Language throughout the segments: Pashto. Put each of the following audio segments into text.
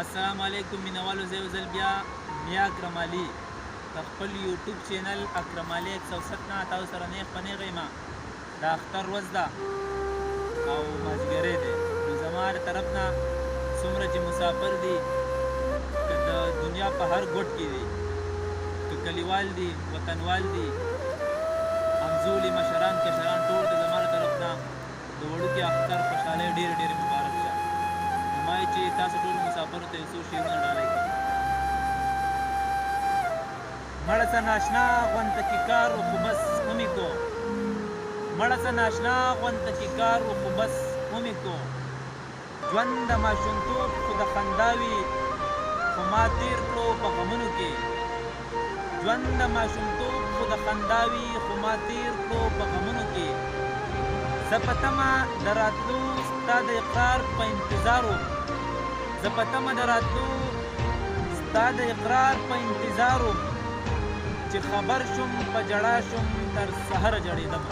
السلام علیکم مینوالو، زه یو ځل بیا میا اکرم علي د خپل یوټیوب چینل اکرم علي 107 نه تاسو سره نیغ په نیغه یم. د اختر ورځ ده او مازدیګری دی، نو زما هر طرف نه څومره چې مسافر دي، که د دنیا په هر ګوټ کې دي، که کلیوال دي، وطنوال دي، همزولي مشران کشران، ټول د زما هر طرف نه د وړوکي اختر خوشحالۍ ډېرې ډېرې مبارک شه. ما چې تاسو ټول مسافرو ته یو څو شعرونه ډالۍ کړم. مړه څه ناشنا غونته کې کار و خو بس ومې کو، مړه څه ناشنا غونته کې کار و خو بس ومې کو، ژوند د ماشومتوب خو د خندا وي خو ما تېر کړو په غمونو کې، ژوند د ماشومتوب خو د خندا وي خو ما تېر کړو په غمونو کې، زه په تمه د راتلو ستا د اقرار په انتظار وم، زه په تمه د راتلو ستا د اقرار په انتظار وم، چې خبر شم په جړا شم تر سحره جړېدم.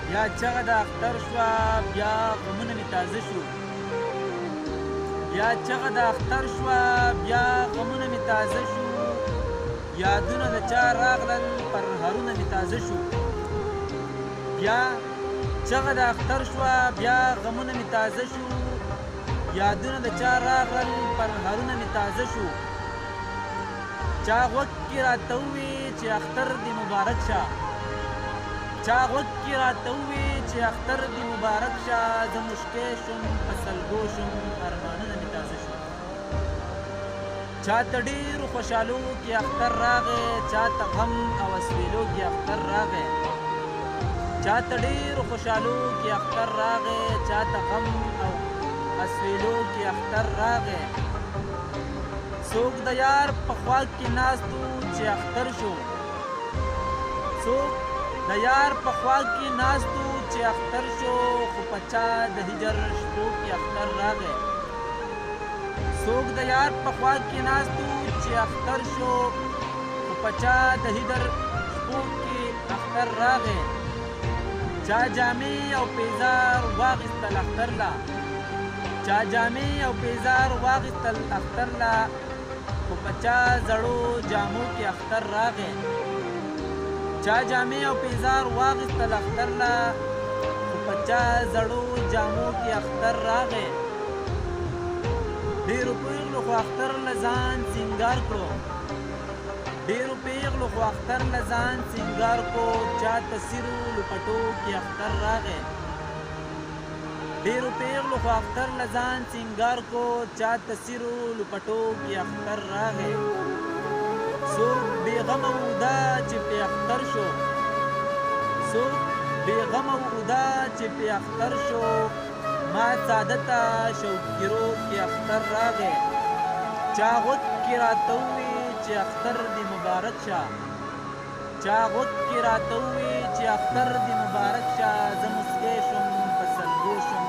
بیا چغه د اختر شوه، بیا غمونه مې تازه شو، بیا چغه د اختر شوه، بیا غمونه مې تازه شو، یادونه د چا راغلل پر هرونه مې تازه شو، بیا چغه د اختر شوه، بیا غمونه مې تازه شو، یادونه د چا راغلل پر هرونه مې تازه شو، چا غوږ کې راته ووې چې اختر دې مبارک شه، چا غوږ کې راته ووې چې اختر دې مبارک شه، زه مشکی شم په سلګو شم ارمانونه مې تازه شو، چاته ډېرو خوشحالو کې اختر راغی، چاته غم او اسویلو کې اختر راغی، چاته ډېرو خوشحالو کې اختر راغی، چاته غم او اسویلو کې اختر راغی، څوک د یار په خوا کې ناست و چې اختر شو، څوک د یار په خوا کې ناست و چې اختر شو، خو په چا د هجر شپو کې اختر راغی، څوک د یار په خوا کې ناست و چې اختر شو، خو په چا د هجر شپو کې اختر راغی، چا جامې او پیزار واغېستل اختر لا، چا جامې او پیزار واغېستل اختر لا، خو په چا زړو جامو کې اختر راغی، چا جامې او پیزار واغېستل اختر لا، خو په چا زړو جامو کې اختر راغی، ډېرو پیغلو خو اختر له ځان سینګار کړو، ډېرو پیغلو خو اختر له ځان سینګار کړو، چا تصیرو لپټو کې اختر راغی، ډېرو پیغلو خو اختر له ځان سینګار کړو، چا تصیرو لپټو کې اختر راغی، څوک بې غمه و دا چې پې اختر شو، څوک بې غمه و دا چې پې اختر شو، ما ساده ته شوقګیرو کې اختر راغی، چا غوږ کې راته ووې چې اختر دې مبارک شه، چا غوږ کې راته ووې چې اختر دې مبارک شه، زه مسکی شم په سلګو شم